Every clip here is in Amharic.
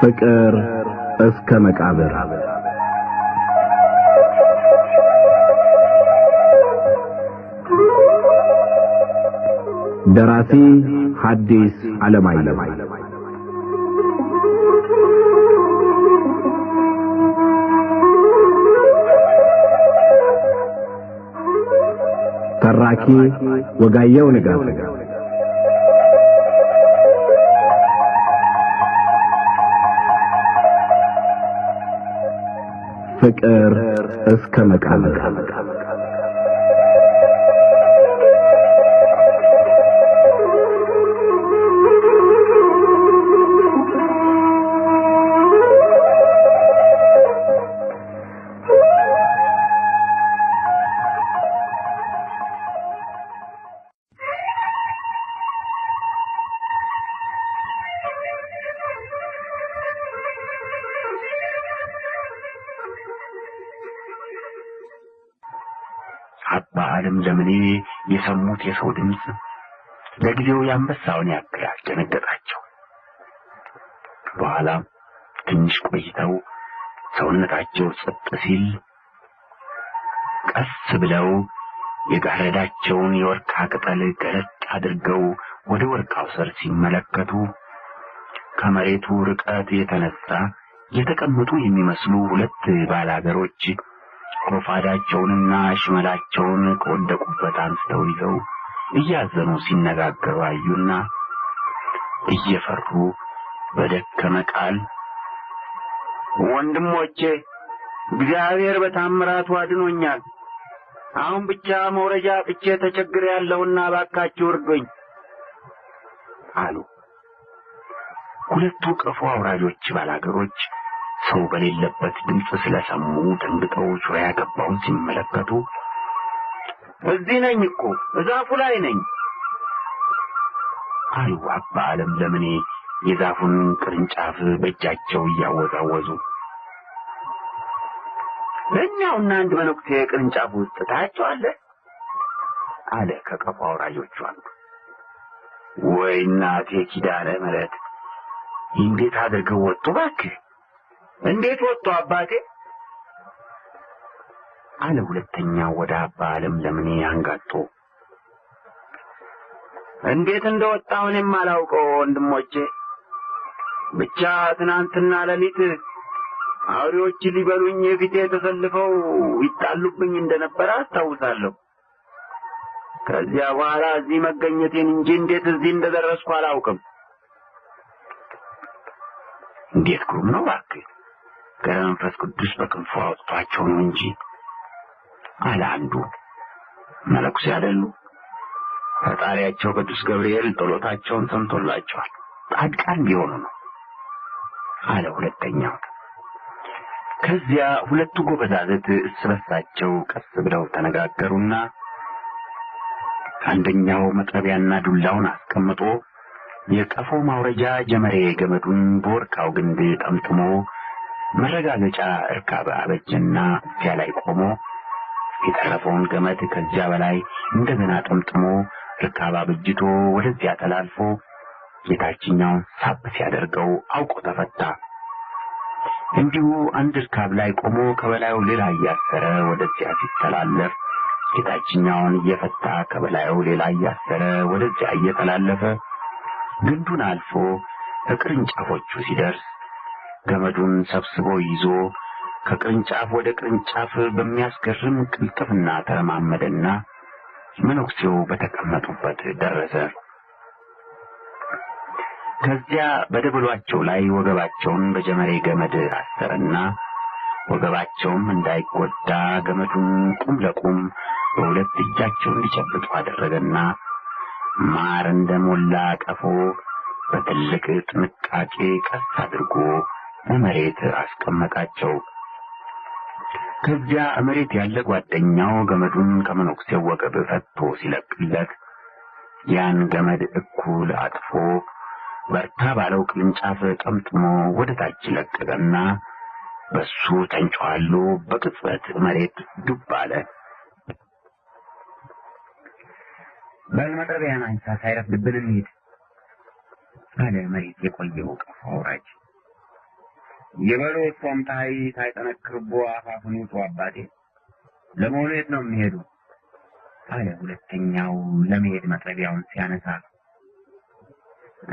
ፍቅር እስከ መቃብር ደራሲ ሐዲስ ዓለማየሁ ተራኪ ወጋየሁ ንጋቱ ፍቅር እስከ መቃብር አባ ዓለም ለምኔ የሰሙት የሰው ድምጽ ለጊዜው ያንበሳውን ያክል አስደነገጣቸው። በኋላ ትንሽ ቆይተው ሰውነታቸው ጸጥ ሲል ቀስ ብለው የጋረዳቸውን የወርቅ ቅጠል ገለጥ አድርገው ወደ ወርቃው ስር ሲመለከቱ ከመሬቱ ርቀት የተነሳ የተቀመጡ የሚመስሉ ሁለት ባላገሮች ኮፋዳቸውንና ሽመላቸውን ከወደቁበት አንስተው ይዘው እያዘኑ ሲነጋገሩ አዩና እየፈሩ በደከመ ቃል ወንድሞቼ እግዚአብሔር በታምራቱ አድኖኛል። አሁን ብቻ መውረጃ አጥቼ ተቸግሬያለሁና እባካችሁ እርዱኝ አሉ። ሁለቱ ቀፎ አውራጆች ባላገሮች ሰው በሌለበት ድምጽ ስለሰሙ ደንግጠው ዙሪያ ገባውን ሲመለከቱ እዚህ ነኝ እኮ ዛፉ ላይ ነኝ አሉ። አባ ዓለም ለምኔ የዛፉን ቅርንጫፍ በእጃቸው እያወዛወዙ ለኛውና አንድ መነኩሴ ቅርንጫፍ ውስጥ ታያቸዋለህ አለ ከቀፎ አውራጆቹ አንዱ። ወይ እናቴ ኪዳነ ምሕረት እንዴት አድርገው ወጡ እባክህ! እንዴት ወጡ አባቴ አለ ሁለተኛው ወደ አባ ዓለም ለምኔ አንጋጦ። እንዴት እንደወጣሁ እኔም አላውቀው ወንድሞቼ፣ ብቻ ትናንትና ሌሊት አውሬዎች ሊበሉኝ ፊቴ ተሰልፈው ይጣሉብኝ እንደነበረ አስታውሳለሁ። ከዚያ በኋላ እዚህ መገኘቴን እንጂ እንዴት እዚህ እንደደረስኩ አላውቅም። እንዴት ግሩም ነው እባክህ! ከመንፈስ ቅዱስ በክንፉ አውጥቷቸው ነው እንጂ አለ አንዱ። መነኩሴ አይደሉ? ፈጣሪያቸው ቅዱስ ገብርኤል ጸሎታቸውን ሰምቶላቸዋል። ጻድቃን ቢሆኑ ነው አለ ሁለተኛው። ከዚያ ሁለቱ ጎበዛዝት እርስ በርሳቸው ቀስ ብለው ተነጋገሩና አንደኛው መጥረቢያና ዱላውን አስቀምጦ የቀፎ ማውረጃ ጀመሬ ገመዱን በወርቃው ግንድ ጠምጥሞ መረጋገጫ እርካብ አበጀና እዚያ ላይ ቆሞ የተረፈውን ገመድ ከዚያ በላይ እንደገና ጠምጥሞ እርካብ አበጅቶ ወደዚያ ተላልፎ የታችኛውን ሳብ ሲያደርገው አውቆ ተፈታ። እንዲሁ አንድ እርካብ ላይ ቆሞ ከበላዩ ሌላ እያሰረ ወደዚያ ሲተላለፍ የታችኛውን እየፈታ ከበላዩ ሌላ እያሰረ ወደዚያ እየተላለፈ ግንዱን አልፎ ከቅርንጫፎቹ ሲደርስ ገመዱን ሰብስቦ ይዞ ከቅርንጫፍ ወደ ቅርንጫፍ በሚያስገርም ቅልጥፍና ተረማመደና መነኩሴው በተቀመጡበት ደረሰ። ከዚያ በደበሏቸው ላይ ወገባቸውን በጀመሬ ገመድ አሰረና ወገባቸውም እንዳይጎዳ ገመዱን ቁም ለቁም በሁለት እጃቸው እንዲጨብጡ አደረገና ማር እንደሞላ ቀፎ በትልቅ ጥንቃቄ ቀስ አድርጎ መሬት አስቀመጣቸው። ከዚያ መሬት ያለ ጓደኛው ገመዱን ከመነኩሴው ወገብ ፈቶ ሲለቅለት ያን ገመድ እኩል አጥፎ በርታ ባለው ቅርንጫፍ ጠምጥሞ ወደ ታች ለቀቀና በሱ ተንጫዋሎ በቅጽበት መሬት ዱብ አለ። በልመጥረቢያን አንሳ ሳይረፍድብን እንሂድ አለ መሬት የቆየው ቀፎ አውራጅ። የበሎ ጾም ታይጠነክርቦ አፋፉን ውጡ አባቴ። ለመሆኑ የት ነው የሚሄዱ? አለ ሁለተኛው ለመሄድ መጥረቢያውን ሲያነሳ።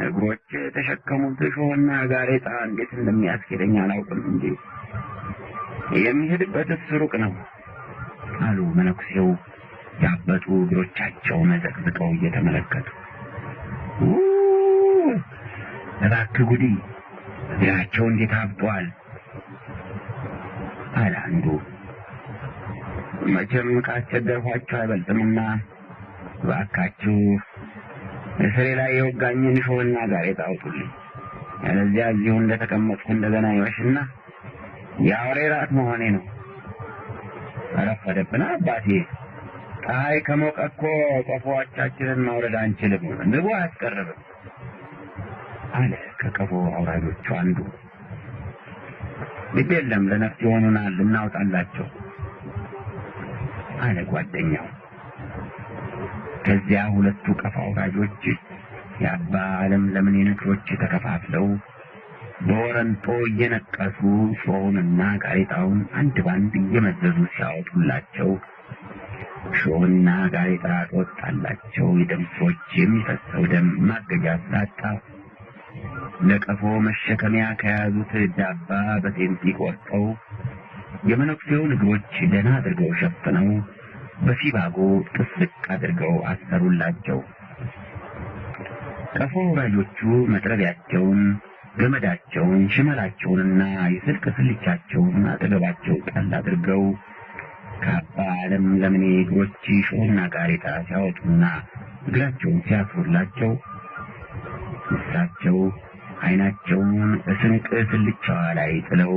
እግሮች የተሸከሙት እሾህና ጋሬጣ እንዴት እንደሚያስኬደኝ አላውቅም እንጂ የሚሄድበትስ ሩቅ ነው አሉ መነኩሴው ያበጡ እግሮቻቸውን ዘቅዝቀው እየተመለከቱ። እባክህ ጉዲ እግራቸው እንዴት አብጧል አለ አንዱ። መቼም ካስቸገርኋችሁ አይበልጥምና እባካችሁ እስሬ ላይ የወጋኝን እሾህና ጋሬጣ አውጡልኝ፣ ያለዚያ እዚሁ እንደተቀመጥኩ እንደገና ይወሽና የአውሬ ራት መሆኔ ነው። ረፈደብን አባቴ። ፀሐይ ከሞቀ እኮ ቀፎዎቻችንን ማውረድ አንችልም፣ ንቡ አያስቀርብም አለ ከቀፎ አውራጆቹ አንዱ። ግድ የለም ለነፍስ ይሆኑናል እናውጣላቸው አለ ጓደኛው። ከዚያ ሁለቱ ቀፎ አውራጆች የአባ ዓለም ለምን እግሮች ተከፋፍለው በወረንጦ እየነቀሱ ሾውንና ጋሬጣውን አንድ ባንድ እየመዘዙ ሲያወጡላቸው ሾውና ጋሬጣ ተወጣላቸው። የደም ስሮች የሚፈሰው ደም ማገጃ ስላጣ ለቀፎ መሸከሚያ ከያዙት ዳባ በሴንቲ ቆርጠው የመነኩሴውን እግሮች ደህና አድርገው ሸፍነው በሲባጎ ጥፍቅ አድርገው አሰሩላቸው። ቀፎ አውራጆቹ መጥረቢያቸውን፣ ገመዳቸውን፣ ሽመላቸውንና የስልክ ስልቻቸውን አጠገባቸው ጣል አድርገው ከአባ ዓለም ለምኔ እግሮች ሾህና ጋሬጣ ሲያወጡና እግራቸውን ሲያስሩላቸው እሳቸው ዓይናቸውን በስንቅ ስልቻዋ ላይ ጥለው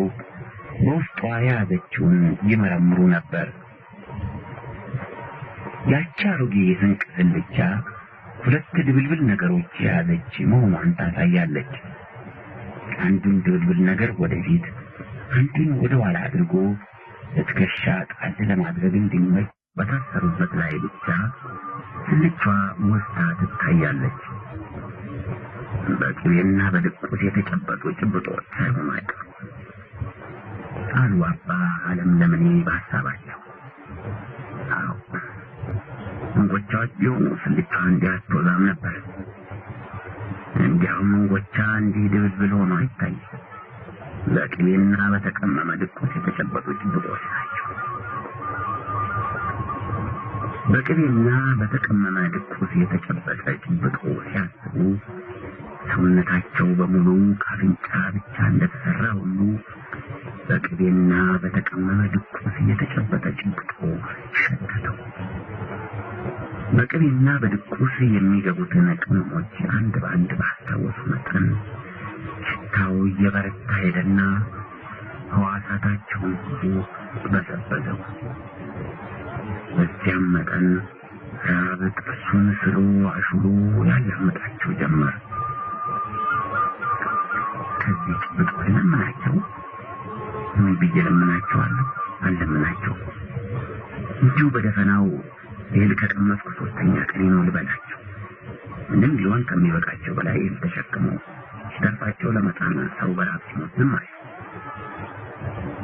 በውስጧ የያዘችውን ይመረምሩ ነበር። ያቺ አሮጌ የስንቅ ስልቻ ሁለት ድብልብል ነገሮች የያዘች መሆኗን ታሳያለች። አንዱን ድብልብል ነገር ወደፊት አንዱን ወደ ኋላ አድርጎ ለትከሻ ጣል ለማድረግ እንዲመች በታሰሩበት ላይ ብቻ ስልቻዋ ወስታ ትታያለች። በቅቤና በድቁስ የተጨበጡ ጭብጦች ሳይሆኑ አይቀሩም አሉ አባ ዓለም ለምኔ በሀሳባቸው። አዎ እንጎቻዎች ቢሆኑ ስልቻዋ እንዲህ አትወዛም ነበር። እንዲያውም እንጎቻ እንዲህ ድብልብል ሆኖ አይታይም። በቅቤና በተቀመመ ድቁስ የተጨበጡ ጭብጦች ናቸው። በቅቤና በተቀመመ ድቁስ የተጨበጠ ጭብጦ ሲያስቡ ሰውነታቸው በሙሉ ከአፍንጫ ብቻ እንደተሰራ ሁሉ በቅቤና በተቀመመ ድቁስ የተጨበጠ ጭብጦ ሸተተው። በቅቤና በድቁስ የሚገቡትን ቅመሞች አንድ በአንድ ባስታወሱ መጠን ሽታው እየበረታ ሄደና ሕዋሳታቸውን ሁሉ በሰበሰው። በዚያም መጠን ራብ ጥርሱን ስሎ አሹሎ ያላምጣቸው ጀመር። ከዚህ ጭብጦ ለምናቸው ምን ብዬ ለምናቸዋለሁ? አልለምናቸው። እንዲሁ በደፈናው እህል ከቀመስኩ 3ኛ ቀኔ ነው ልበላቸው። ምንም ቢሆን ከሚበቃቸው በላይ እህል ተሸክመው ሲተርፋቸው ለመጣና ሰው በራብ ሲሞት ዝም አለ።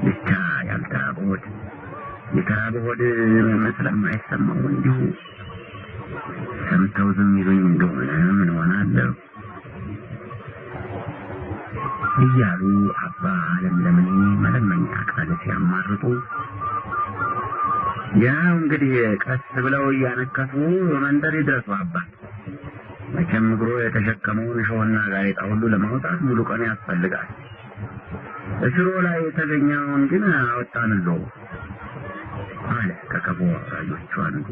ብቻ ያልተራበ ሆድ የተራበ ሆድ ስለማይሰማው እንዲሁ ሰምተው ዝም ይሉኝ እንደሆነ ምን ሆናለሁ እያሉ አባ ዓለም ለምኔ መለመኛ ቃል ሲያማርጡ፣ ያው እንግዲህ ቀስ ብለው እያነከሱ መንደር ይድረሱ አባት። መቼም እግሮ የተሸከመውን እሾህና ጋሬጣ ሁሉ ለማውጣት ሙሉ ቀን ያስፈልጋል። እሽሮ ላይ የተገኘውን ግን አወጣንልዎ አለ ከቀፎ አውራጆቹ አንዱ።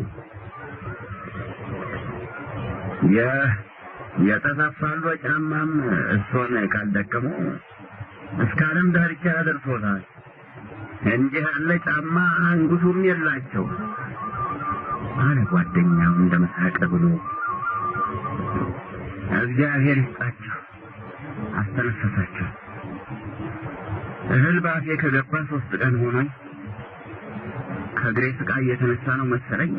የተሰፋሉ ጫማም እሱን ካልደከመው እስከ ዓለም ዳርቻ ያደርሶታል። እንዲህ ያለ ጫማ አንጉሱም የላቸው አለ ጓደኛው እንደመሳቀ ብሎ። እግዚአብሔር ይስጣቸው አስተነፈሳቸው። እህል ባፌ ከገባ 3 ቀን ሆኖኝ ከእግሬ ስቃይ የተነሳ ነው መሰለኝ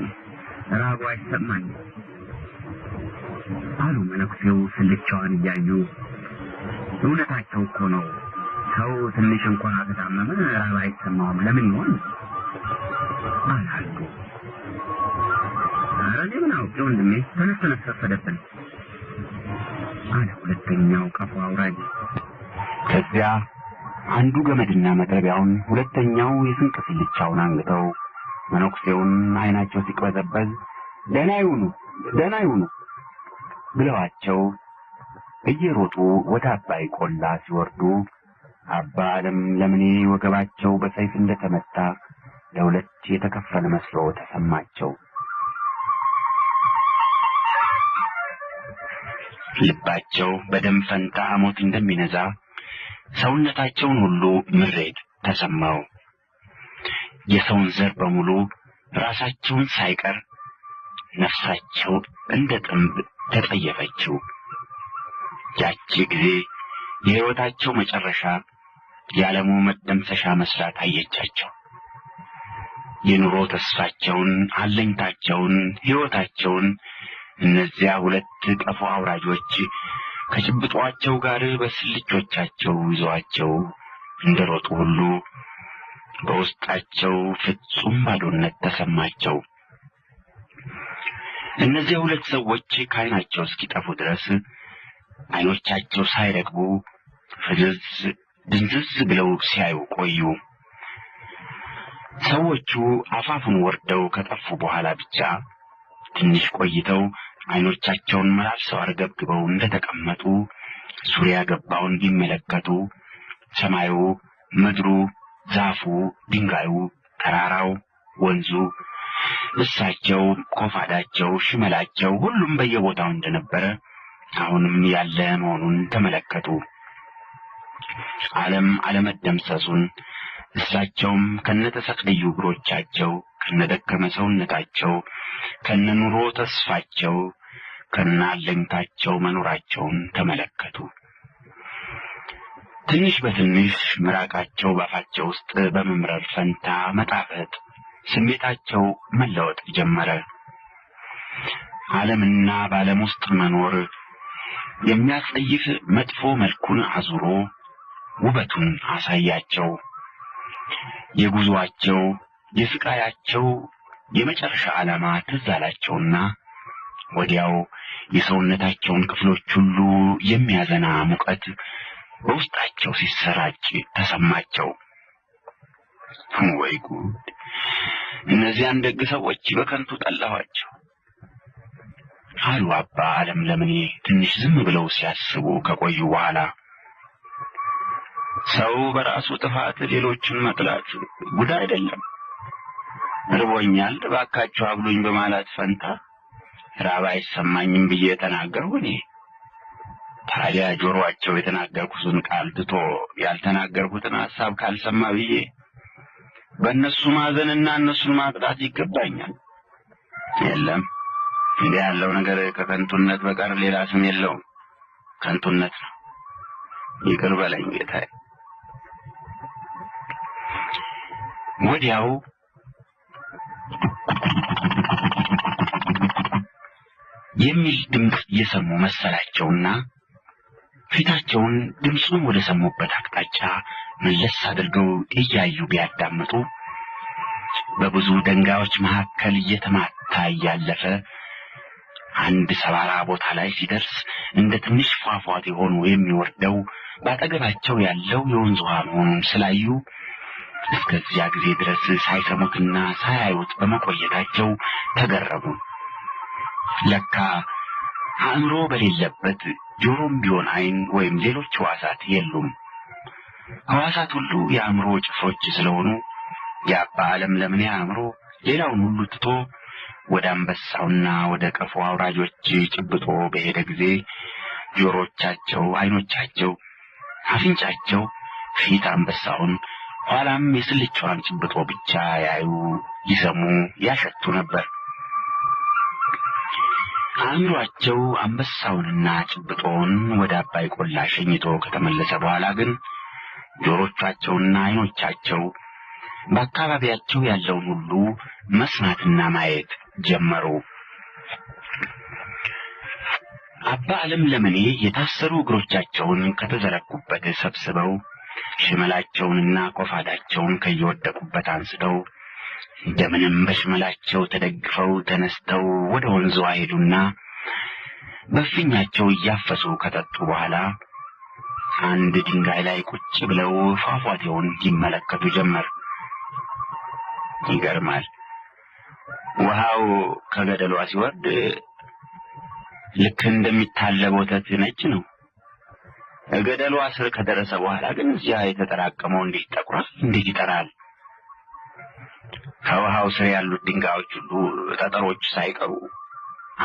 ራቡ አይሰማኝም አሉ መነኩሴው ስልቻዋን እያዩ። እውነታቸው እኮ ነው ሰው ትንሽ እንኳን ከታመመ ራብ አይሰማውም ለምን ይሆን አላሉ። ኧረ ምን አውቄው ወንድሜ ተነስተህ ፈደፈን አለ ሁለተኛው ቀፎ አውራጅ። ከዚያ አንዱ ገመድና መጥረቢያውን ሁለተኛው የስንቅ ስልቻውን አንግተው መነኩሴውን አይናቸው ሲቅበዘበዝ ደህና ይሁኑ ብለዋቸው እየሮጡ ወደ አባይ ቆላ ሲወርዱ አባ ዓለም ለምኔ ወገባቸው በሰይፍ እንደተመታ ለሁለት የተከፈለ መስሎ ተሰማቸው። ልባቸው በደም ፈንታ ሞት እንደሚነዛ ሰውነታቸውን ሁሉ ምሬት ተሰማው። የሰውን ዘር በሙሉ ራሳቸውን ሳይቀር ነፍሳቸው እንደ ጥንብ ተጠየፈችው። ያቺ ጊዜ የሕይወታቸው መጨረሻ የዓለሙ መደምሰሻ መስላ ታየቻቸው። የኑሮ ተስፋቸውን፣ አለኝታቸውን፣ ሕይወታቸውን እነዚያ ሁለት ቀፎ አውራጆች ከጭብጧቸው ጋር በስልቾቻቸው ይዘዋቸው እንደሮጡ ሁሉ በውስጣቸው ፍጹም ባዶነት ተሰማቸው። እነዚያ ሁለት ሰዎች ከዓይናቸው እስኪጠፉ ድረስ ዓይኖቻቸው ሳይረግቡ ድንዝዝ ብለው ሲያዩ ቆዩ። ሰዎቹ አፋፉን ወርደው ከጠፉ በኋላ ብቻ ትንሽ ቆይተው ዓይኖቻቸውን መላልሰው አርገብግበው እንደተቀመጡ ዙሪያ ገባውን ቢመለከቱ ሰማዩ፣ ምድሩ፣ ዛፉ፣ ድንጋዩ፣ ተራራው፣ ወንዙ፣ እሳቸው፣ ኮፋዳቸው፣ ሽመላቸው ሁሉም በየቦታው እንደነበረ አሁንም ያለ መሆኑን ተመለከቱ። ዓለም አለመደምሰሱን እሳቸውም ከነተሰቅልዩ እግሮቻቸው ከነደከመ ሰውነታቸው ከነኑሮ ተስፋቸው ከነአለኝታቸው መኖራቸውን ተመለከቱ። ትንሽ በትንሽ ምራቃቸው ባፋቸው ውስጥ በመምረር ፈንታ መጣፈጥ፣ ስሜታቸው መለወጥ ጀመረ። ዓለምና በዓለም ውስጥ መኖር የሚያስጠይፍ መጥፎ መልኩን አዙሮ ውበቱን አሳያቸው። የጉዞአቸው የስቃያቸው የመጨረሻ ዓላማ ትዝ አላቸውና ወዲያው የሰውነታቸውን ክፍሎች ሁሉ የሚያዘና ሙቀት በውስጣቸው ሲሰራጭ ተሰማቸው። ወይ ጉድ! እነዚያን ደግ ሰዎች በከንቱ ጠላኋቸው አሉ አባ ዓለም ለምኔ ትንሽ ዝም ብለው ሲያስቡ ከቆዩ በኋላ። ሰው በራሱ ጥፋት ሌሎችን መጥላት ጉድ አይደለም። ርቦኛል እባካችሁ አብሉኝ በማለት ፈንታ ራብ አይሰማኝም ብዬ ተናገርኩ። እኔ ታዲያ ጆሮአቸው የተናገርኩትን ቃል ትቶ ያልተናገርኩትን ሐሳብ ካልሰማ ብዬ በእነሱ ማዘንና እነሱን ማጥላት ይገባኛል? የለም፣ እንዲህ ያለው ነገር ከከንቱነት በቀር ሌላ ስም የለውም። ከንቱነት ነው። ይቅር በለኝ ጌታዬ። ወዲያው የሚል ድምፅ እየሰሙ መሰላቸውና ፊታቸውን ድምፁን ወደ ሰሙበት አቅጣጫ መለስ አድርገው እያዩ ቢያዳምጡ በብዙ ድንጋዮች መካከል እየተማታ እያለፈ አንድ ሰባራ ቦታ ላይ ሲደርስ እንደ ትንሽ ፏፏቴ ሆኖ የሚወርደው ባጠገባቸው ያለው የወንዝ ውሃ መሆኑን ስላዩ እስከዚያ ጊዜ ድረስ ሳይሰሙትና ሳያዩት በመቆየታቸው ተገረሙ። ለካ አእምሮ በሌለበት ጆሮም ቢሆን ዓይን ወይም ሌሎች ሕዋሳት የሉም። ሕዋሳት ሁሉ የአእምሮ ጭፍሮች ስለሆኑ የአባ ዓለም ለምኔ አእምሮ ሌላውን ሁሉ ትቶ ወደ አንበሳውና ወደ ቀፎ አውራጆች ጭብጦ በሄደ ጊዜ ጆሮቻቸው፣ ዓይኖቻቸው፣ አፍንጫቸው ፊት አንበሳውን ኋላም የስልቻዋን ጭብጦ ብቻ ያዩ፣ ይሰሙ፣ ያሸቱ ነበር። አእምሮአቸው አንበሳውንና ጭብጦውን ወደ አባይ ቆላ ሸኝቶ ከተመለሰ በኋላ ግን ጆሮቻቸውና ዓይኖቻቸው በአካባቢያቸው ያለውን ሁሉ መስማትና ማየት ጀመሩ። አባ ዓለም ለምኔ የታሰሩ እግሮቻቸውን ከተዘረጉበት ሰብስበው ሽመላቸውንና ቆፋዳቸውን ከየወደቁበት አንስተው እንደምንም በሽመላቸው ተደግፈው ተነስተው ወደ ወንዙ ሄዱና በፍኛቸው እያፈሱ ከጠጡ በኋላ አንድ ድንጋይ ላይ ቁጭ ብለው ፏፏቴውን ይመለከቱ ጀመር። ይገርማል። ውሃው ከገደሏ ሲወርድ ልክ እንደሚታለብ ወተት ነጭ ነው። ገደሏ ስር ከደረሰ በኋላ ግን እዚያ የተጠራቀመው እንዴት ጠቁራል፣ እንዴት ይጠራል። ከውሃው ስር ያሉት ድንጋዮች ሁሉ ጠጠሮች ሳይቀሩ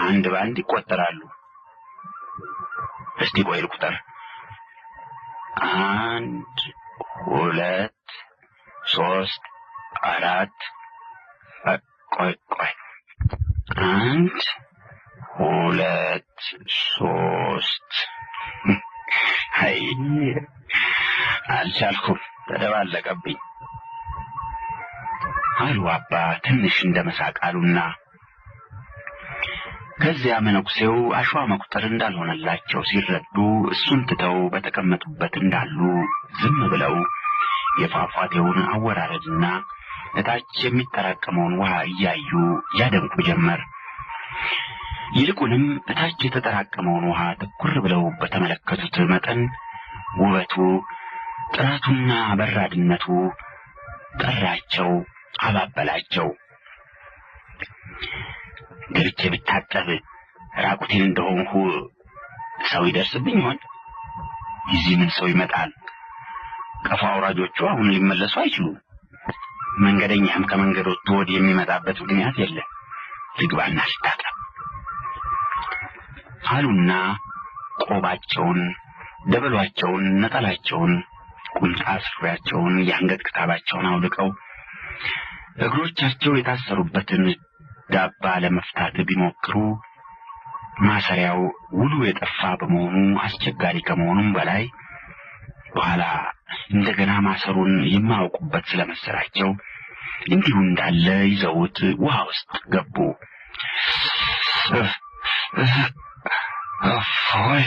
አንድ ባንድ ይቆጠራሉ። እስቲ ቆይ ልቁጠር። 1 2 3 4 ቆይ 1 2 3 አይ አልቻልኩም፣ ተደባለቀብኝ አሉ አባ ትንሽ እንደመሳቅ አሉና ከዚያ መነኩሴው አሸዋ መቁጠር እንዳልሆነላቸው ሲረዱ እሱን ትተው በተቀመጡበት እንዳሉ ዝም ብለው የፏፏቴውን አወራረድና እታች የሚጠራቀመውን ውሃ እያዩ ያደንቁ ጀመር። ይልቁንም እታች የተጠራቀመውን ውሃ ትኩር ብለው በተመለከቱት መጠን ውበቱ፣ ጥራቱና በራድነቱ ጠራቸው፣ አባበላቸው። ገብቼ ብታጠብ ራቁቴን እንደሆንሁ ሰው ይደርስብኝ ይሆን? እዚህ ምን ሰው ይመጣል? ቀፋ አውራጆቹ አሁን ሊመለሱ አይችሉም። መንገደኛም ከመንገድ ወጥቶ ወዲህ የሚመጣበት ምክንያት የለም። ልግባና ልታጠብ አሉና ቆባቸውን፣ ደበሏቸውን፣ ነጠላቸውን፣ ቁምጣ ሱሪያቸውን፣ የአንገት ክታባቸውን አውልቀው እግሮቻቸው የታሰሩበትን ዳባ ለመፍታት ቢሞክሩ ማሰሪያው ውሉ የጠፋ በመሆኑ አስቸጋሪ ከመሆኑም በላይ በኋላ እንደገና ማሰሩን የማያውቁበት ስለመሰላቸው እንዲሁ እንዳለ ይዘውት ውሃ ውስጥ ገቡ። ኦይ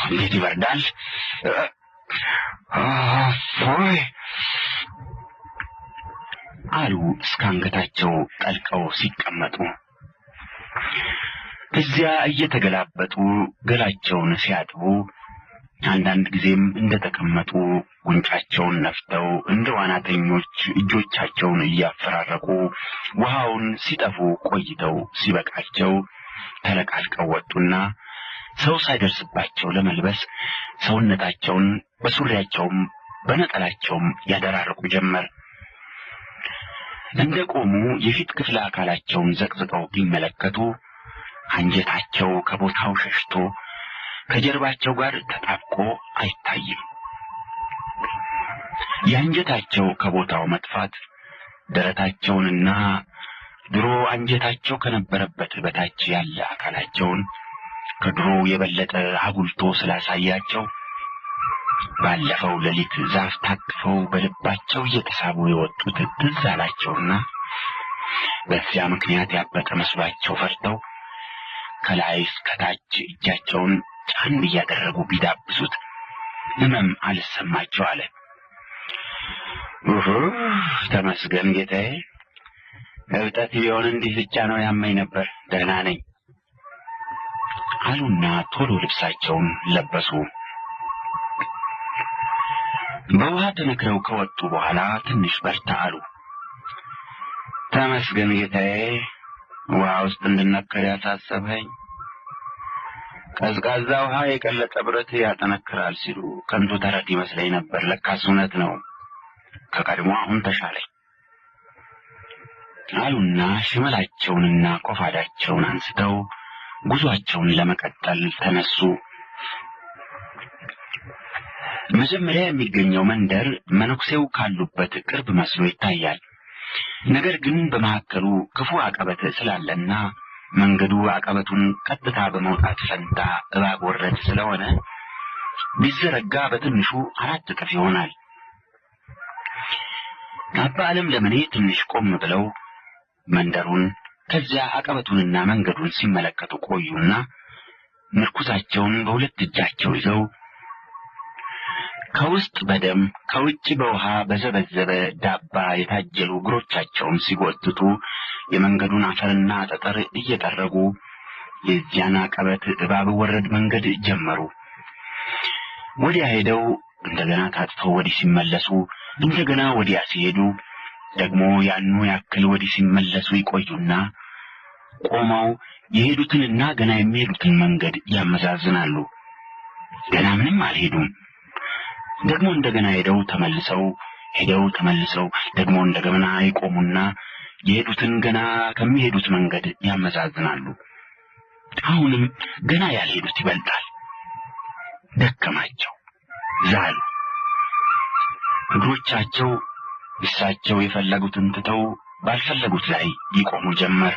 እንዴት ይበርዳል! ኦይ አሉ እስከ አንገታቸው ጠልቀው ሲቀመጡ። እዚያ እየተገላበጡ ገላቸውን ሲያጥቡ አንዳንድ ጊዜም እንደተቀመጡ ጉንጫቸውን ነፍተው እንደ ዋናተኞች እጆቻቸውን እያፈራረቁ ውሃውን ሲጠፉ ቆይተው ሲበቃቸው ተለቃልቀው ወጡና ሰው ሳይደርስባቸው ለመልበስ ሰውነታቸውን በሱሪያቸውም በነጠላቸውም ያደራርቁ ጀመር። እንደቆሙ የፊት ክፍለ አካላቸውን ዘቅዝቀው ቢመለከቱ አንጀታቸው ከቦታው ሸሽቶ ከጀርባቸው ጋር ተጣብቆ አይታይም። የአንጀታቸው ከቦታው መጥፋት ደረታቸውንና ድሮ አንጀታቸው ከነበረበት በታች ያለ አካላቸውን ከድሮ የበለጠ አጉልቶ ስላሳያቸው ባለፈው ሌሊት ዛፍ ታቅፈው በልባቸው እየተሳቡ የወጡት ትዝ አላቸውና በዚያ ምክንያት ያበጠ መስሏቸው ፈርተው ከላይ እስከታች እጃቸውን ጫን እያደረጉ ቢዳብሱት ህመም አልሰማቸው አለ። ተመስገን ጌታዬ፣ እብጠት ቢሆን እንዲህ ብቻ ነው ያመኝ ነበር፣ ደህና ነኝ አሉና ቶሎ ልብሳቸውን ለበሱ። በውሃ ተነክረው ከወጡ በኋላ ትንሽ በርታ አሉ። ተመስገን ጌታዬ፣ ውሃ ውስጥ እንድነከር ያሳሰበኝ ቀዝቃዛ ውሃ የቀለጠ ብረት ያጠነክራል ሲሉ ከንቱ ተረት ይመስለኝ ነበር። ለካስ እውነት ነው። ከቀድሞ አሁን ተሻለኝ አሉና ሽመላቸውንና ቆፋዳቸውን አንስተው ጉዟቸውን ለመቀጠል ተነሱ። መጀመሪያ የሚገኘው መንደር መነኩሴው ካሉበት ቅርብ መስሎ ይታያል። ነገር ግን በመካከሉ ክፉ አቀበት ስላለና መንገዱ አቀበቱን ቀጥታ በመውጣት ፈንታ እባብ ወረድ ስለሆነ ቢዘረጋ በትንሹ 4 እጥፍ ይሆናል። አባ ዓለም ለምኔ ትንሽ ቆም ብለው መንደሩን ከዚያ አቀበቱንና መንገዱን ሲመለከቱ ቆዩና ምርኩዛቸውን በሁለት እጃቸው ይዘው ከውስጥ በደም ከውጭ በውሃ በዘበዘበ ዳባ የታጀሉ እግሮቻቸውን ሲጎትቱ የመንገዱን አፈርና ጠጠር እየጠረጉ የዚያን አቀበት እባብ ወረድ መንገድ ጀመሩ። ወዲያ ሄደው እንደገና ታጥፈው ወዲህ ሲመለሱ፣ እንደገና ወዲያ ሲሄዱ ደግሞ ያኑ ያክል ወዲህ ሲመለሱ ይቆዩና ቆመው የሄዱትንና ገና የሚሄዱትን መንገድ ያመዛዝናሉ። ገና ምንም አልሄዱም። ደግሞ እንደገና ሄደው ተመልሰው ደግሞ እንደገና ይቆሙና የሄዱትን ገና ከሚሄዱት መንገድ ያመዛዝናሉ። አሁንም ገና ያልሄዱት ይበልጣል። ደከማቸው፣ ዛሉ። እግሮቻቸው እሳቸው የፈለጉትን ትተው ባልፈለጉት ላይ ይቆሙ ጀመር።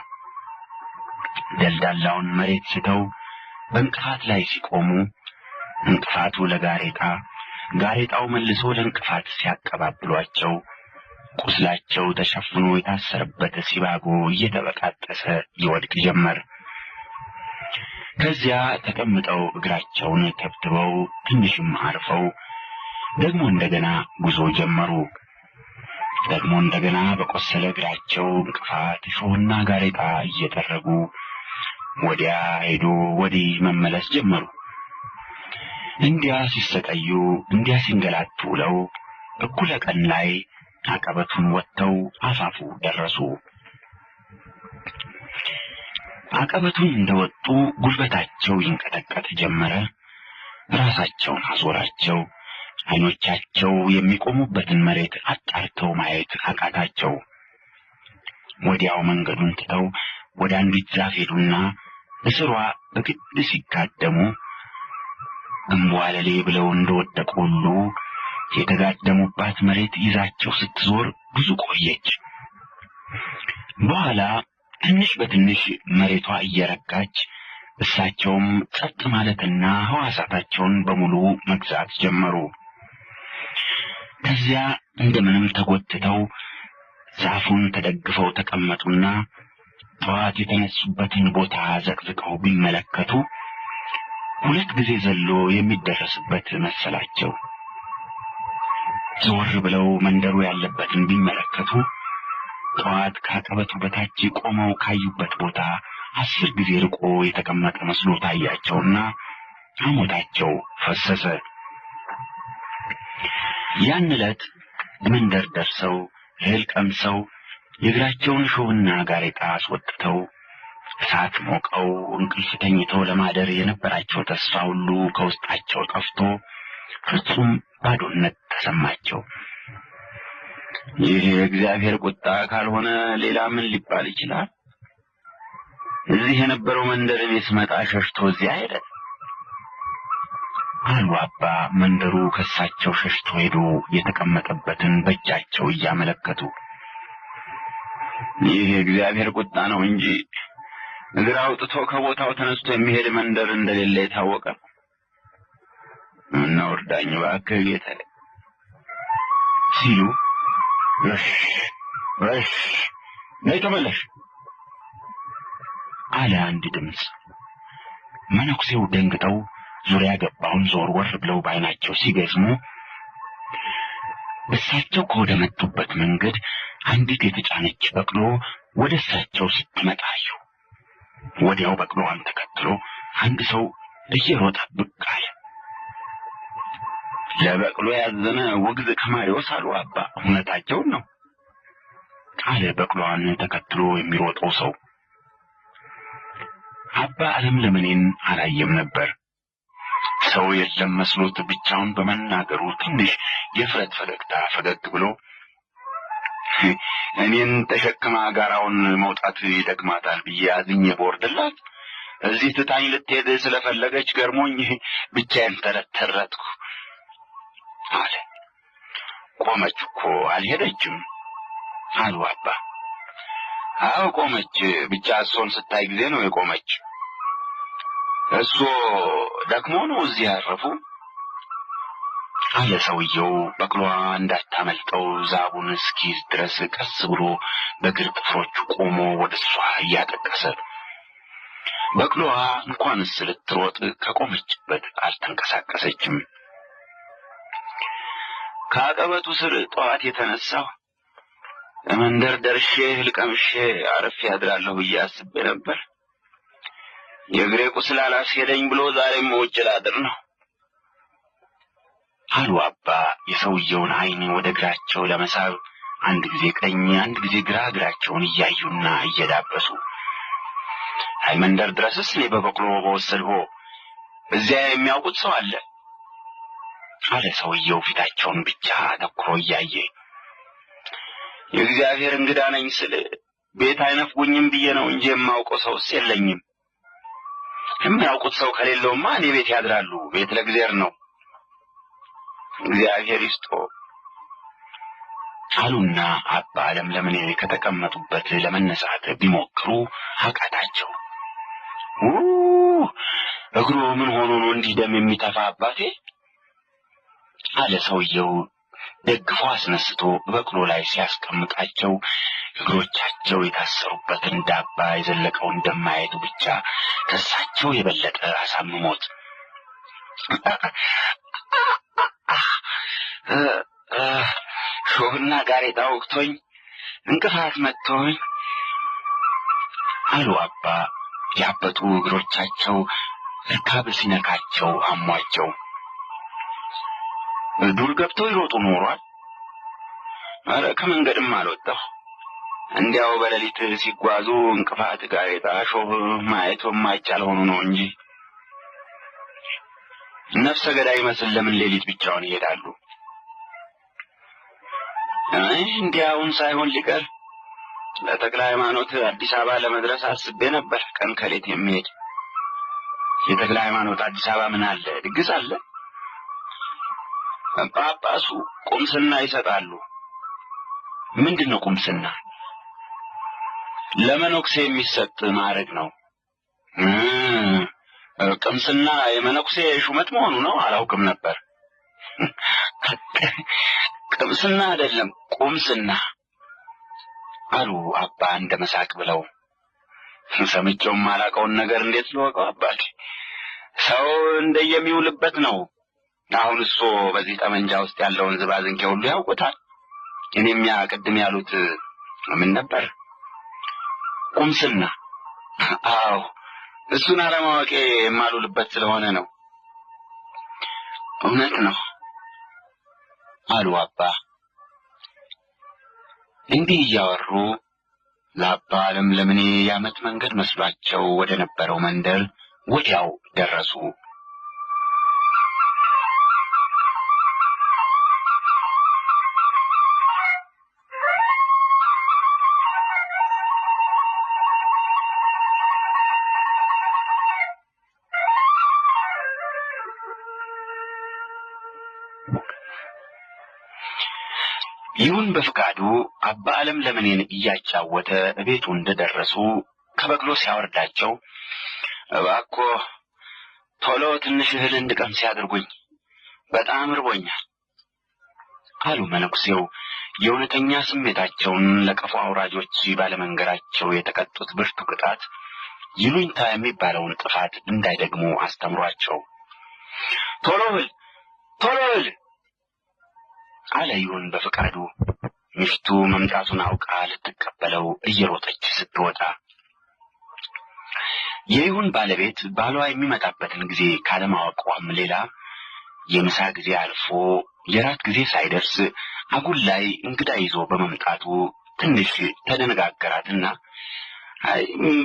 ደልዳላውን መሬት ስተው በእንቅፋት ላይ ሲቆሙ እንቅፋቱ ለጋሬጣ፣ ጋሬጣው መልሶ ለእንቅፋት ሲያቀባብሏቸው ቁስላቸው ተሸፍኖ የታሰረበት ሲባጎ እየተበጣጠሰ ይወድቅ ጀመር። ከዚያ ተቀምጠው እግራቸውን ተብትበው ትንሽም አርፈው ደግሞ እንደገና ጉዞ ጀመሩ። ደግሞ እንደገና በቆሰለ እግራቸው እንቅፋት፣ እሾህና ጋሬጣ እየጠረጉ ወዲያ ሄዶ ወዲህ መመለስ ጀመሩ። እንዲያ ሲሰቃዩ እንዲያ ሲንገላቱ ውለው እኩለ ቀን ላይ አቀበቱን ወጥተው አፋፉ ደረሱ። አቀበቱን እንደወጡ ጉልበታቸው ይንቀጠቀጥ ጀመረ። ራሳቸውን አዞራቸው። ዓይኖቻቸው የሚቆሙበትን መሬት አጣርተው ማየት አቃታቸው። ወዲያው መንገዱን ትተው ወደ አንዲት ዛፍ ሄዱና እስሯ በግድ ሲጋደሙ እምቧለሌ ብለው እንደወደቁ ሁሉ የተጋደሙባት መሬት ይዛቸው ስትዞር ብዙ ቆየች። በኋላ ትንሽ በትንሽ መሬቷ እየረጋች እሳቸውም ጸጥ ማለትና ሕዋሳታቸውን በሙሉ መግዛት ጀመሩ። ከዚያ እንደምንም ተጎትተው ዛፉን ተደግፈው ተቀመጡና ጠዋት የተነሱበትን ቦታ ዘቅዝቀው ቢመለከቱ 2 ጊዜ ዘሎ የሚደረስበት መሰላቸው። ዞር ብለው መንደሩ ያለበትን ቢመለከቱ ጠዋት ከአቀበቱ በታች ቆመው ካዩበት ቦታ 10 ጊዜ ርቆ የተቀመጠ መስሎ ታያቸውና ሐሞታቸው ፈሰሰ። ያን ዕለት መንደር ደርሰው እህል ቀምሰው የእግራቸውን ሾህና ጋሬጣ አስወጥተው እሳት ሞቀው እንቅልፍ ተኝተው ለማደር የነበራቸው ተስፋ ሁሉ ከውስጣቸው ጠፍቶ ፍጹም ባዶነት ተሰማቸው። ይህ የእግዚአብሔር ቁጣ ካልሆነ ሌላ ምን ሊባል ይችላል? እዚህ የነበረው መንደር እኔ ስመጣ ሸሽቶ እዚያ ሄደ አሉ አባ። መንደሩ ከሳቸው ሸሽቶ ሄዶ የተቀመጠበትን በእጃቸው እያመለከቱ ይህ የእግዚአብሔር ቁጣ ነው እንጂ እግር አውጥቶ ከቦታው ተነስቶ የሚሄድ መንደር እንደሌለ የታወቀ እና ወርዳኝ እባክህ ጌታዬ ሲሉ ረሽ ነይ ተመለሽ አለ አንድ ድምፅ። መነኩሴው ደንግጠው ዙሪያ ገባውን ዞር ወር ብለው ባይናቸው ሲገዝሙ እሳቸው ከወደ መጡበት መንገድ አንዲት የተጫነች በቅሎ ወደ እሳቸው ስትመጣ አዩ። ወዲያው በቅሎዋን ተከትሎ አንድ ሰው እየሮጠ ብቅ አለ። ለበቅሎ ያዘነ ውግዝ ከማሪዎስ አሉ አባ። እውነታቸውን ነው አለ በቅሎዋን ተከትሎ የሚሮጠው ሰው። አባ ለምለምኔን አላየም ነበር። ሰው የለም መስሎት ብቻውን በመናገሩ ትንሽ የፍረት ፈገግታ ፈገግ ብሎ እኔን ተሸክማ ጋራውን መውጣት ይደክማታል ብዬ አዝኜ ቦርድላት እዚህ ትታኝ ልትሄድ ስለፈለገች ገርሞኝ ብቻዬን ተረተረትኩ አለ። ቆመች እኮ አልሄደችም አሉ አባ። አዎ ቆመች፣ ብቻ እሱን ስታይ ጊዜ ነው የቆመች። እሱ ደክሞ ነው እዚህ ያረፉ አለ ሰውየው። በቅሎዋ እንዳታመልጠው ዛቡን እስኪይዝ ድረስ ቀስ ብሎ በእግር ጥፍሮቹ ቆሞ ወደ እሷ እያጠቀሰ። በቅሎዋ እንኳንስ ልትሮጥ ከቆመችበት አልተንቀሳቀሰችም። ከአቀበቱ ስር ጠዋት የተነሳው መንደር ደርሼ እህል ቀምሼ አረፍ ያድራለሁ ብዬ አስቤ ነበር። የእግሬ ቁስል አላስሄደኝ ብሎ ዛሬም ውጭ ላድር ነው አሉ አባ የሰውየውን ዓይን ወደ እግራቸው ለመሳብ አንድ ጊዜ ቀኝ አንድ ጊዜ ግራ እግራቸውን እያዩና እየዳበሱ። አይ መንደር ድረስስ እኔ በበቅሎ በወሰድሁ እዚያ የሚያውቁት ሰው አለ አለ ሰውየው ፊታቸውን ብቻ አተኩሮ እያየ። የእግዚአብሔር እንግዳ ነኝ ስል ቤት አይነፍጉኝም ብዬ ነው እንጂ የማውቀው ሰውስ የለኝም። የሚያውቁት ሰው ከሌለውማ እኔ ቤት ያድራሉ። ቤት ለእግዚአብሔር ነው። እግዚአብሔር ይስጦ አሉና አባ ለምለምን ከተቀመጡበት ለመነሳት ቢሞክሩ አቃታቸው። እግሩ ምን ሆኖ ነው እንዲህ ደም የሚተፋ አባቴ? አለ ሰውየው ደግፎ አስነስቶ በቅሎ ላይ ሲያስቀምጣቸው እግሮቻቸው የታሰሩበትን ዳባ የዘለቀውን ደም ማየቱ ብቻ ከሳቸው የበለጠ አሳምሞት ሾህና ጋሬጣ ወቅቶኝ እንቅፋት መጥቶኝ አሉ አባ ያበጡ እግሮቻቸው እርካብ ሲነካቸው አሟቸው። ዱር ገብተው ይሮጡ ኖሯል። ኧረ ከመንገድም አልወጣሁ። እንዲያው በሌሊት ሲጓዙ እንቅፋት ጋሬጣ ሾህ ማየት የማይቻል ሆኖ ነው እንጂ ነፍሰ ገዳይ መስል ለምን ሌሊት ብቻውን ይሄዳሉ? እንዲያውን ሳይሆን ሊቀር ለተክለ ሃይማኖት አዲስ አበባ ለመድረስ አስቤ ነበር ቀን ከሌት የሚሄድ። የተክለ ሃይማኖት አዲስ አበባ ምን አለ? ድግስ አለ? ጳጳሱ ቁምስና ይሰጣሉ። ምንድነው ቁምስና? ለመነኩሴ የሚሰጥ ማዕረግ ነው። ቁምስና የመነኩሴ ሹመት መሆኑ ነው? አላውቅም ነበር። ቁምስና አይደለም ቁምስና አሉ አባ እንደ መሳቅ ብለው። ሰምቼው ማላውቀውን ነገር እንዴት ልወቀው አባቴ? ሰው እንደየሚውልበት ነው። አሁን እሱ በዚህ ጠመንጃ ውስጥ ያለውን ዝባዝንኬ ሁሉ ያውቁታል። እኔም ያ ቅድም ያሉት ምን ነበር? ቁምስና። አዎ እሱን አለማወቄ የማልውልበት ስለሆነ ነው። እውነት ነው አሉ አባ። እንዲህ እያወሩ ለአባ ለምለምኔ የዓመት መንገድ መስሏቸው ወደ ነበረው መንደር ወዲያው ደረሱ። ይሁን በፍቃዱ አባ ለምለምኔን እያጫወተ ቤቱ እንደደረሱ ከበቅሎ ሲያወርዳቸው እባክዎ ቶሎ ትንሽ እህል እንድቀምስ ያድርጉኝ፣ በጣም ርቦኛል አሉ መነኩሴው የእውነተኛ ስሜታቸውን ለቀፉ አውራጆች ባለመንገራቸው የተቀጡት ብርቱ ቅጣት ይሉኝታ የሚባለውን ጥፋት እንዳይደግሙ አስተምሯቸው። ቶሎ እህል አለ ይሁን በፍቃዱ ሚስቱ መምጣቱን አውቃ ልትቀበለው እየሮጠች ስትወጣ። የይሁን ባለቤት ባሏ የሚመጣበትን ጊዜ ካለማወቋም ሌላ የምሳ ጊዜ አልፎ የራት ጊዜ ሳይደርስ አጉል ላይ እንግዳ ይዞ በመምጣቱ ትንሽ ተደነጋገራትና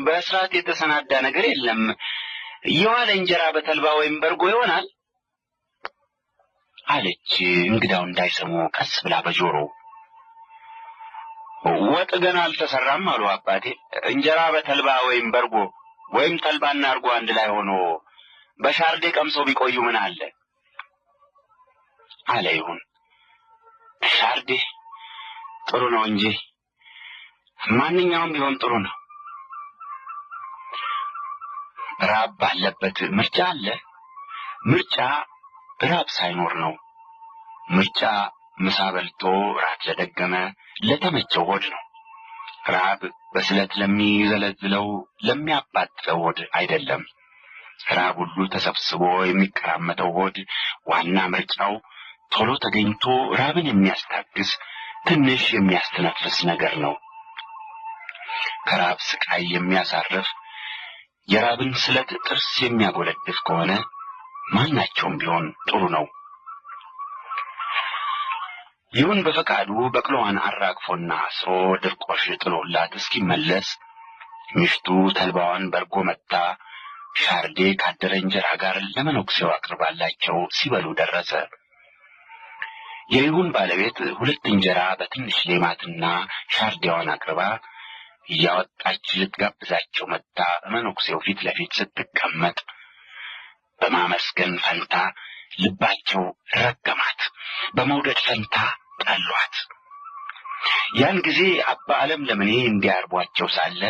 በስርዓት የተሰናዳ ነገር የለም፣ የዋለ እንጀራ በተልባ ወይም በርጎ ይሆናል አለች እንግዳው እንዳይሰሙ ቀስ ብላ በጆሮ። ወጥ ገና አልተሰራም አሉ አባቴ። እንጀራ በተልባ ወይም በርጎ ወይም ተልባና እርጎ አንድ ላይ ሆኖ በሻርዴ ቀምሰው ቢቆዩ ምን አለ አለ ይሁን። ሻርዴ ጥሩ ነው እንጂ ማንኛውም ቢሆን ጥሩ ነው። ራብ ባለበት ምርጫ አለ? ምርጫ ራብ ሳይኖር ነው። ምርጫ ምሳ በልቶ ራት ለደገመ ለተመቸው ሆድ ነው። ራብ በስለት ለሚዘለዝለው ለሚያባጥለው ሆድ አይደለም። ራብ ሁሉ ተሰብስቦ የሚቀራመተው ሆድ ዋና ምርጫው ቶሎ ተገኝቶ ራብን የሚያስታግስ ትንሽ የሚያስተነፍስ ነገር ነው። ከራብ ስቃይ የሚያሳርፍ የራብን ስለት ጥርስ የሚያጎለድፍ ከሆነ ማናቸውም ቢሆን ጥሩ ነው። ይሁን በፈቃዱ በቅሎዋን አራግፎና አስሮ ድርቆሽ ጥሎላት እስኪመለስ ሚስቱ ተልባዋን በርጎ መታ ሻርዴ ካደረ እንጀራ ጋር ለመነኩሴው አቅርባላቸው ሲበሉ ደረሰ። የይሁን ባለቤት 2 እንጀራ በትንሽ ሌማትና ሻርዴዋን አቅርባ እያወጣች ልትጋብዛቸው መጣ። መነኩሴው ፊት ለፊት ስትቀመጥ በማመስገን ፈንታ ልባቸው ረገማት፣ በመውደድ ፈንታ ጠሏት። ያን ጊዜ አባ ዓለም ለምኔ እንዲያርቧቸው ሳለ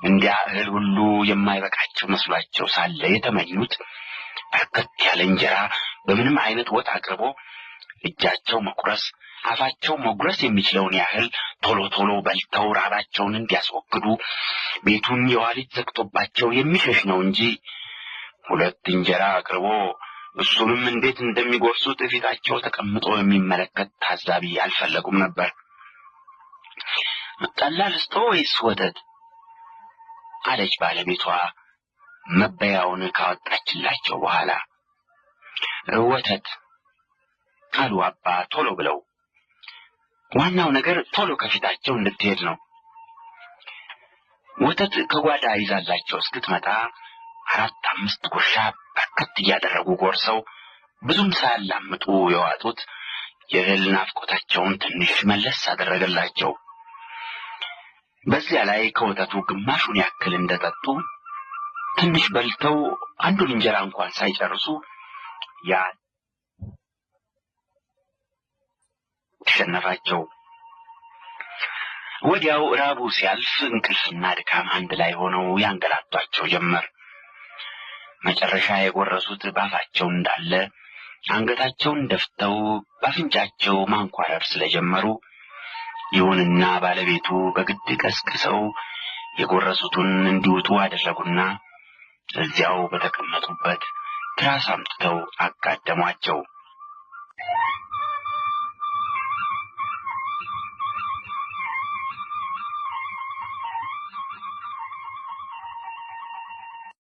እንዲያ እህል ሁሉ የማይበቃቸው መስሏቸው ሳለ የተመኙት በርከት ያለ እንጀራ በምንም አይነት ወጥ አቅርቦ እጃቸው መቁረስ አፋቸው መጉረስ የሚችለውን ያህል ቶሎ ቶሎ በልተው ራባቸውን እንዲያስወግዱ ቤቱን የዋሊት ዘግቶባቸው የሚሸሽ ነው እንጂ 2 እንጀራ አቅርቦ እሱንም እንዴት እንደሚጎርሱት ፊታቸው ተቀምጦ የሚመለከት ታዛቢ አልፈለጉም ነበር። ጠላ ልስጦ ወይስ ወተት አለች ባለቤቷ መበያውን ካወጣችላቸው በኋላ። ወተት አሉ አባ ቶሎ ብለው። ዋናው ነገር ቶሎ ከፊታቸው እንድትሄድ ነው። ወተት ከጓዳ ይዛላቸው እስክትመጣ 4-5 ጉርሻ በርከት እያደረጉ ጎርሰው ብዙም ሳያላምጡ የዋጡት የእህል ናፍቆታቸውን ትንሽ መለስ አደረገላቸው። በዚያ ላይ ከወተቱ ግማሹን ያክል እንደጠጡ ትንሽ በልተው አንዱን እንጀራ እንኳን ሳይጨርሱ ያ ተሸነፋቸው። ወዲያው ራቡ ሲያልፍ እንቅልፍና ድካም አንድ ላይ ሆነው ያንገላቷቸው ጀመር። መጨረሻ የጎረሱት ባፋቸው እንዳለ አንገታቸውን ደፍተው ባፍንጫቸው ማንኳረር ስለጀመሩ ይሁንና ባለቤቱ በግድ ቀስቅሰው የጎረሱትን እንዲውጡ አደረጉና እዚያው በተቀመጡበት ትራስ አምጥተው አጋደሟቸው።